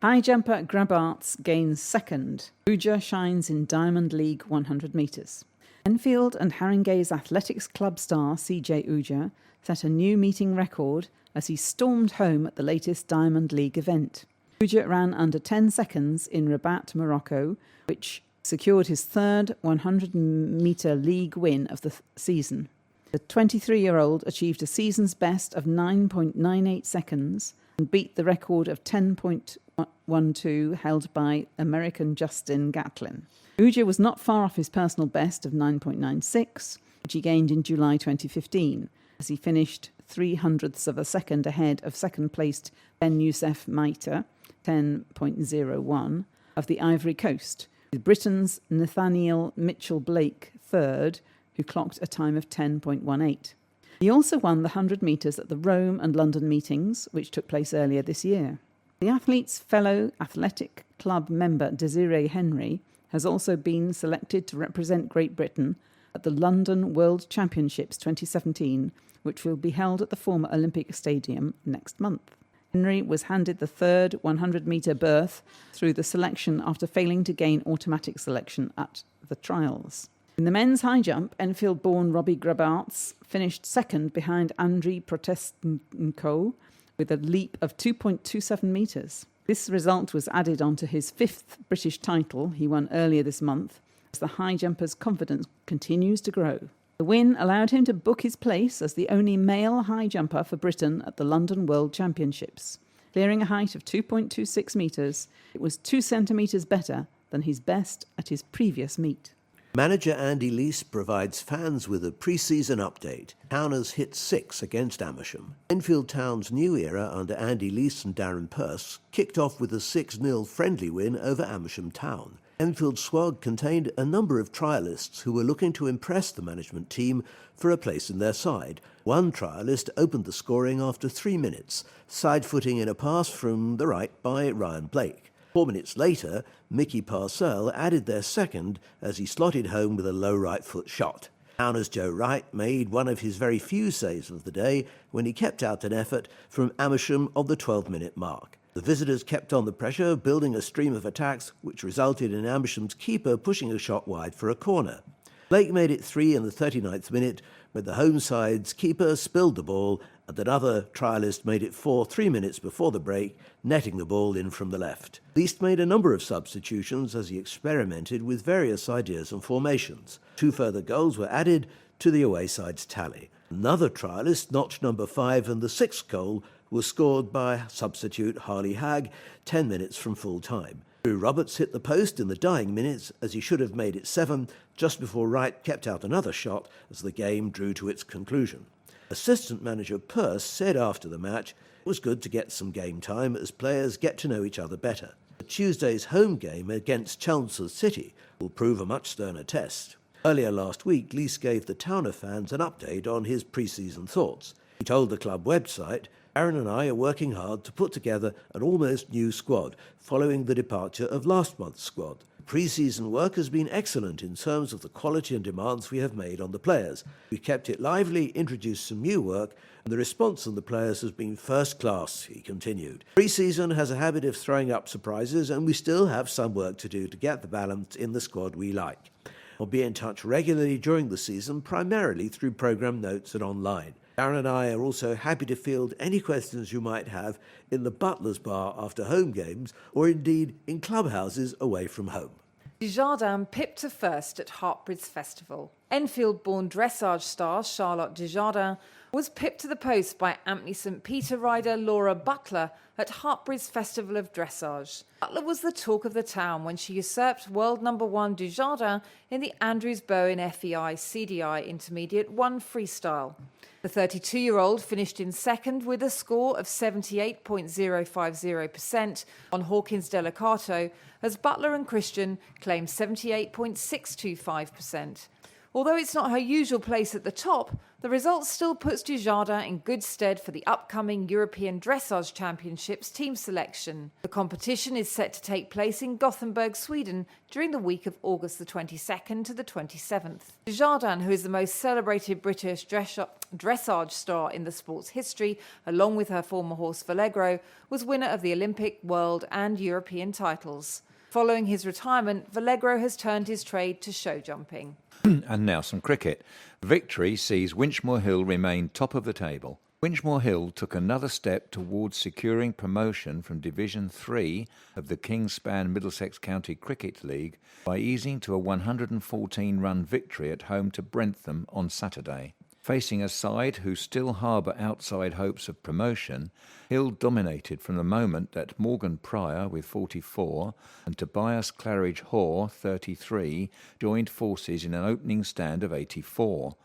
High jumper Grab Arts gains second. Uja shines in Diamond League 100 metres. Enfield and Haringey's Athletics Club star CJ Uja set a new meeting record as he stormed home at the latest Diamond League event. Uja ran under 10 seconds in Rabat, Morocco, which secured his third 100-metre league win of the season. The 23-year-old achieved a season's best of 9.98 seconds and beat the record of 10.12 held by American Justin Gatlin. Uja was not far off his personal best of 9.96, which he gained in July 2015, as he finished 0.03 of a second ahead of second-placed Ben Youssef Maita, 10.01, of the Ivory Coast, with Britain's Nathaniel Mitchell-Blake third, who clocked a time of 10.18. He also won the 100 metres at the Rome and London meetings, which took place earlier this year. The athlete's fellow athletic club member Desiree Henry has also been selected to represent Great Britain at the London World Championships 2017, which will be held at the former Olympic Stadium next month. Henry was handed the third 100-metre berth through the selection after failing to gain automatic selection at the trials. In the men's high jump, Enfield-born Robbie Grabarts finished second behind Andriy Protestenko with a leap of 2.27 metres. This result was added onto his fifth British title he won earlier this month, as the high jumper's confidence continues to grow. The win allowed him to book his place as the only male high jumper for Britain at the London World Championships. Clearing a height of 2.26 metres, it was 2 centimetres better than his best at his previous meet. Manager Andy Leese provides fans with a pre-season update. Towners hit 6 against Amersham. Enfield Town's new era under Andy Leese and Darren Purse kicked off with a 6-0 friendly win over Amersham Town. Enfield's squad contained a number of trialists who were looking to impress the management team for a place in their side. One trialist opened the scoring after 3 minutes, side-footing in a pass from the right by Ryan Blake. 4 minutes later, Mickey Parcell added their second as he slotted home with a low right foot shot. Towners Joe Wright made one of his very few saves of the day when he kept out an effort from Amersham of the 12-minute mark. The visitors kept on the pressure, building a stream of attacks, which resulted in Amersham's keeper pushing a shot wide for a corner. Blake made it 3 in the 39th minute, when the home side's keeper spilled the ball, and another trialist made it 4 3 minutes before the break, netting the ball in from the left. Least made a number of substitutions as he experimented with various ideas and formations. 2 further goals were added to the away side's tally. Another trialist notched number 5, and the 6th goal was scored by substitute Harley Hagg 10 minutes from full time. Drew Roberts hit the post in the dying minutes as he should have made it 7 just before Wright kept out another shot as the game drew to its conclusion. Assistant manager Purse said after the match it was good to get some game time as players get to know each other better. Tuesday's home game against Chelmsford City will prove a much sterner test. Earlier last week, Lees gave the Towner fans an update on his pre-season thoughts. He told the club website, "Aaron and I are working hard to put together an almost new squad, following the departure of last month's squad. Pre-season work has been excellent in terms of the quality and demands we have made on the players. We've kept it lively, introduced some new work, and the response from the players has been first class," he continued. Pre-season has a habit of throwing up surprises, and we still have some work to do to get the balance in the squad we like. We'll be in touch regularly during the season, primarily through programme notes and online. Aaron and I are also happy to field any questions you might have in the Butler's Bar after home games, or indeed in clubhouses away from home. Desjardins pipped to first at Hartbridge Festival. Enfield-born dressage star Charlotte Desjardins was pipped to the post by Ampney St Peter rider Laura Butler at Hartbridge Festival of Dressage. Butler was the talk of the town when she usurped world number 1 Desjardins in the Andrews Bowen FEI CDI Intermediate 1 freestyle. The 32-year-old finished in second with a score of 78.050% on Hawkins Delicato, as Butler and Christian claimed 78.625%. Although it's not her usual place at the top, the result still puts Desjardins in good stead for the upcoming European Dressage Championships team selection. The competition is set to take place in Gothenburg, Sweden, during the week of August the 22nd to the 27th. Desjardins, who is the most celebrated British dressage star in the sport's history, along with her former horse Vallegro, was winner of the Olympic, World and European titles. Following his retirement, Vallegro has turned his trade to show jumping. And now some cricket. Victory sees Winchmore Hill remain top of the table. Winchmore Hill took another step towards securing promotion from Division 3 of the Kingspan Middlesex County Cricket League by easing to a 114-run victory at home to Brentham on Saturday. Facing a side who still harbour outside hopes of promotion, Hill dominated from the moment that Morgan Pryor, with 44, and Tobias Claridge Hoare, 33, joined forces in an opening stand of 84.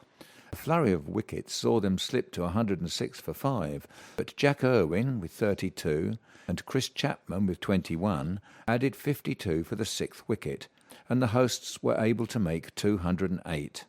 A flurry of wickets saw them slip to 106 for 5, but Jack Irwin, with 32, and Chris Chapman, with 21, added 52 for the 6th wicket, and the hosts were able to make 208.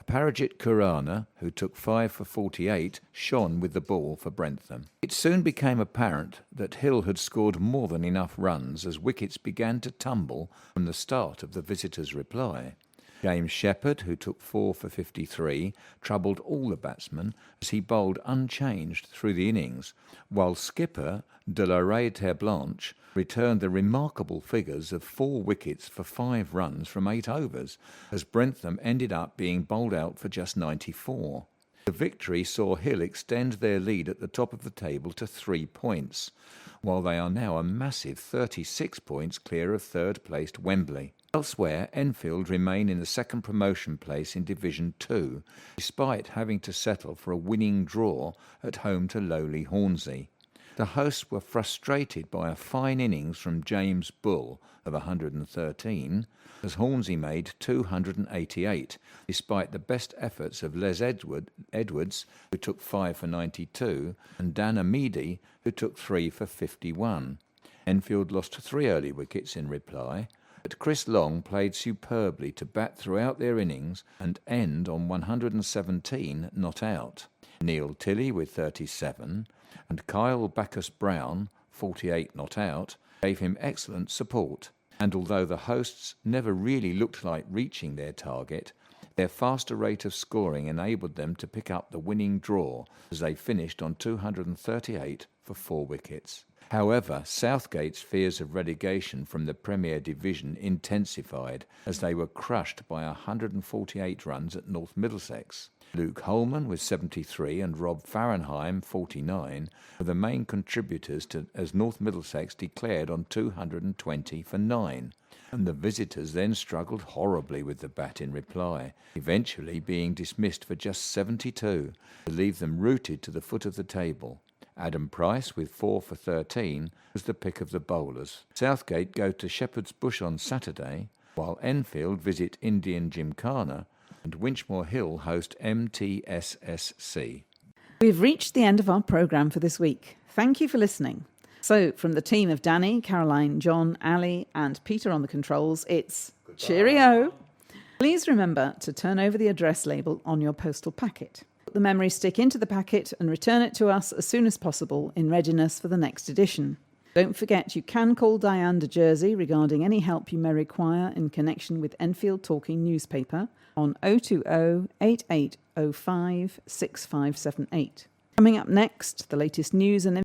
Parijit Khurana, who took 5 for 48, shone with the ball for Brentham. It soon became apparent that Hill had scored more than enough runs as wickets began to tumble from the start of the visitors' reply. James Shepherd, who took 4 for 53, troubled all the batsmen as he bowled unchanged through the innings, while skipper de la Rey Terblanche returned the remarkable figures of 4 wickets for 5 runs from 8 overs, as Brentham ended up being bowled out for just 94. The victory saw Hill extend their lead at the top of the table to 3 points, while they are now a massive 36 points clear of third-placed Wembley. Elsewhere, Enfield remain in the second promotion place in Division 2, despite having to settle for a winning draw at home to lowly Hornsey. The hosts were frustrated by a fine innings from James Bull of 113, as Hornsey made 288, despite the best efforts of Les Edwards, who took 5 for 92, and Dan Amidi, who took 3 for 51. Enfield lost 3 early wickets in reply, but Chris Long played superbly to bat throughout their innings and end on 117 not out. Neil Tilley with 37 and Kyle Bacchus-Brown, 48 not out, gave him excellent support. And although the hosts never really looked like reaching their target, their faster rate of scoring enabled them to pick up the winning draw as they finished on 238 for 4 wickets. However, Southgate's fears of relegation from the Premier Division intensified as they were crushed by 148 runs at North Middlesex. Luke Holman with 73 and Rob Fahrenheim, 49, were the main contributors as North Middlesex declared on 220 for 9, and the visitors then struggled horribly with the bat in reply, eventually being dismissed for just 72 to leave them rooted to the foot of the table. Adam Price, with 4 for 13, was the pick of the bowlers. Southgate go to Shepherd's Bush on Saturday, while Enfield visit Indian Gymkhana and Winchmore Hill host MTSSC. We've reached the end of our programme for this week. Thank you for listening. So, from the team of Danny, Caroline, John, Ali and Peter on the controls, it's cheerio. Please remember to turn over the address label on your postal packet. Put the memory stick into the packet and return it to us as soon as possible in readiness for the next edition. Don't forget you can call Diane de Jersey regarding any help you may require in connection with Enfield Talking newspaper on 020 8805 6578. Coming up next, the latest news and